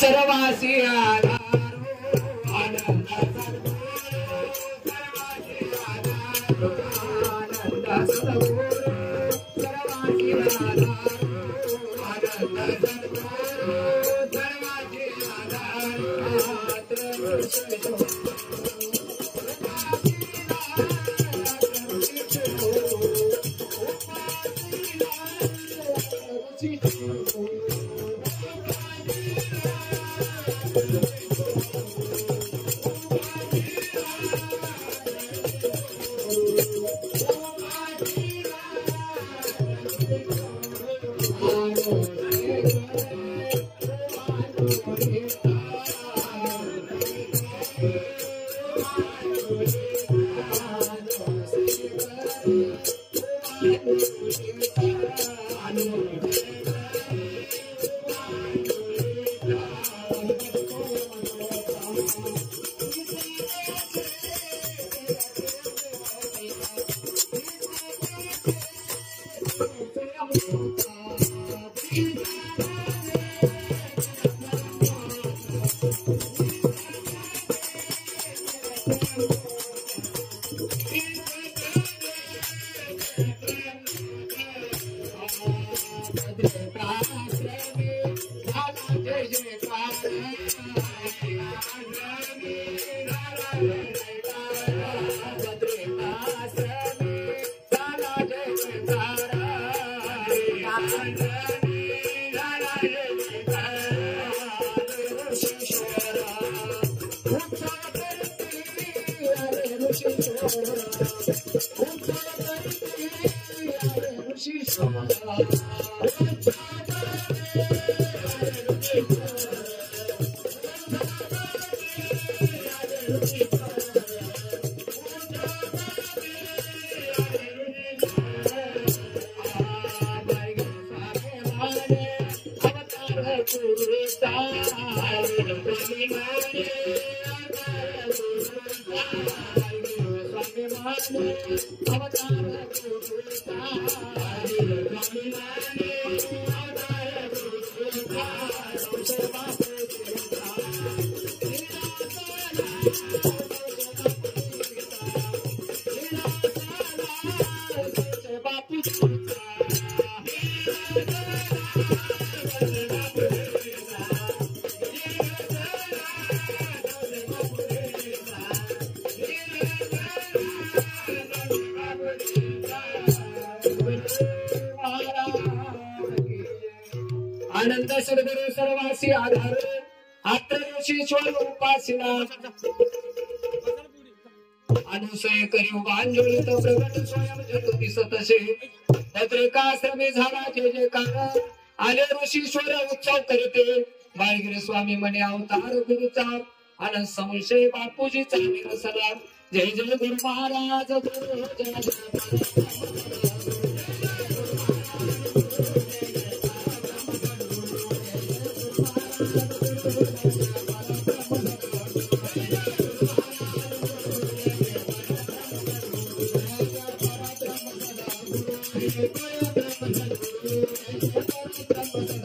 सर्वासी आधारो आनंद सद्गुरु सर्वासी आधारो आनंद सद्गुरु सर्वासी आधारो आनंद सद्गुरु सर्वासी आधार आत्मशीश्वर उपासना अनुसय करी बांजोलित प्रगट स्वयं जगत दिसतसे पत्रिकाश्रमे झाला जय जयकार आले ऋषीश्वर उत्सव करते बाळगिरी स्वामी म्हणे अवतार गुरुचा आनंद संशय बापूजीचा निरसला जय जय गुरु महाराज गुरु जय Thank you.